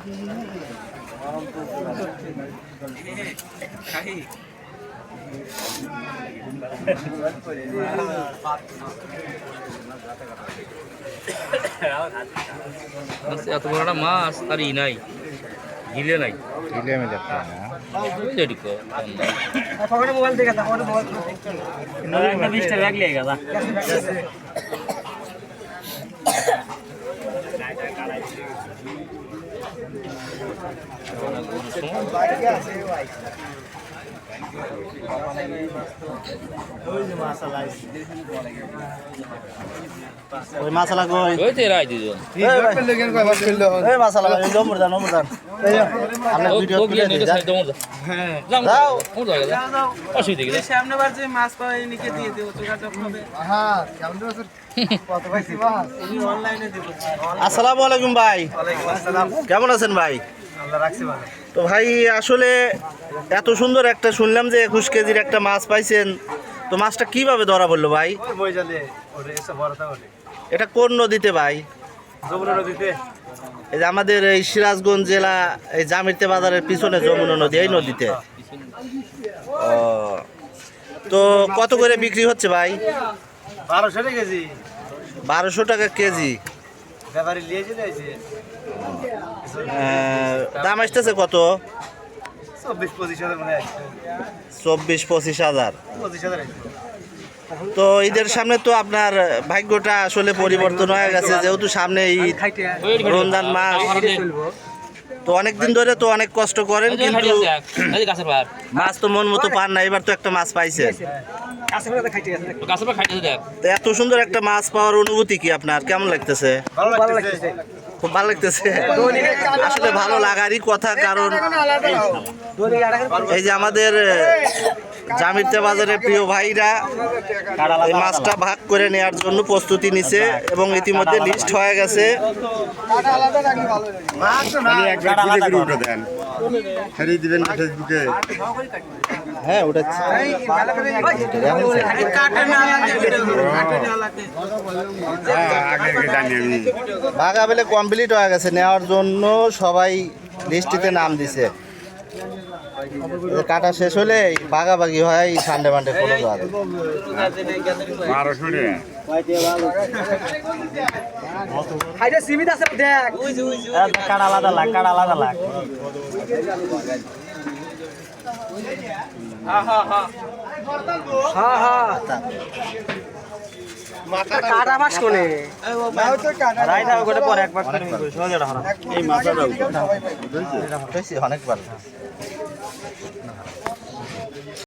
এত বড় একটা মাছ আর ই নাই, গিলে নাই, গিলে আমি দেখতে ওই মাছালা কই ওই তো রাই দিজন এই মাছালা এই নম্বর দাও আমরা ভিডিও তুলে দিই হ্যাঁ যাও যাও অসুবিধা কি সামনে বার যে মাছ পাওয়া নিকে দিয়ে দেব যোগাযোগ হবে। হ্যাঁ কেমন আছেন কত পাইছি মাছ তুমি অনলাইনে দেব। আসসালামু আলাইকুম ভাই। ওয়ালাইকুম আসসালাম। কেমন আছেন ভাই? আল্লাহ রাখছি ভালো। তো ভাই আসলে এত সুন্দর একটা শুনলাম যে 21 কেজির একটা মাছ পাইছেন, তো মাছটা কিভাবে ধরা পড়লো ভাই? ওই বইজালে ওরে এসে বড়টা ওরে এটা কোন নদীতে ভাই? যমুনা নদীতে। এই যে আমাদের এই সিরাজগঞ্জ জেলা এই জামিরতে বাজারের পিছনে যমুনা নদী, এই নদীতে। ও তো কত করে বিক্রি হচ্ছে ভাই? 1200 টাকা কেজি। 1200 টাকা কেজি। ব্যাপারী নিয়ে যাইছে। দাম আসতেছে কত? 24-25 হাজার মানে আসছে। 24-25 হাজার। 25 হাজার আসছে। তো ঈদের সামনে তো আপনার ভাগ্যটা আসলে পরিবর্তন হয়ে গেছে, যেহেতু সামনে ঈদ, রমজান মাস, তো অনেকদিন ধরে তো অনেক কষ্ট করেন, কিন্তু মাছ তো মন মতো পান না। এবার তো একটা মাছ পাইছে, তো এত সুন্দর একটা মাছ পাওয়ার অনুভূতি কি আপনার? কেমন লাগতেছে? ভালো লাগতেছে। খুব ভালো লাগতেছে। আসলে ভালো লাগারই কথা, কারণ এই যে আমাদের জামিরতে বাজারের প্রিয় ভাইরা এই মাছটা ভাগ করে নেওয়ার জন্য প্রস্তুতি নিছে এবং ইতিমধ্যে লিস্ট হয়ে গেছে। হ্যাঁ ওটা ভাগা বেলে কমপ্লিট হয়ে গেছে, নেওয়ার জন্য সবাই লিস্টিতে নাম দিছে। কাটা শেষ হলে ভাগাভাগি হয় সানডে মানডে ফটো দেওয়া কাটা আলাদা লাগ, কাটা আলাদা লাগ। কাটা মাছ কোনে? রাইটা ওটা পরে একবার করে সহজে এই মাছটা অনেকবার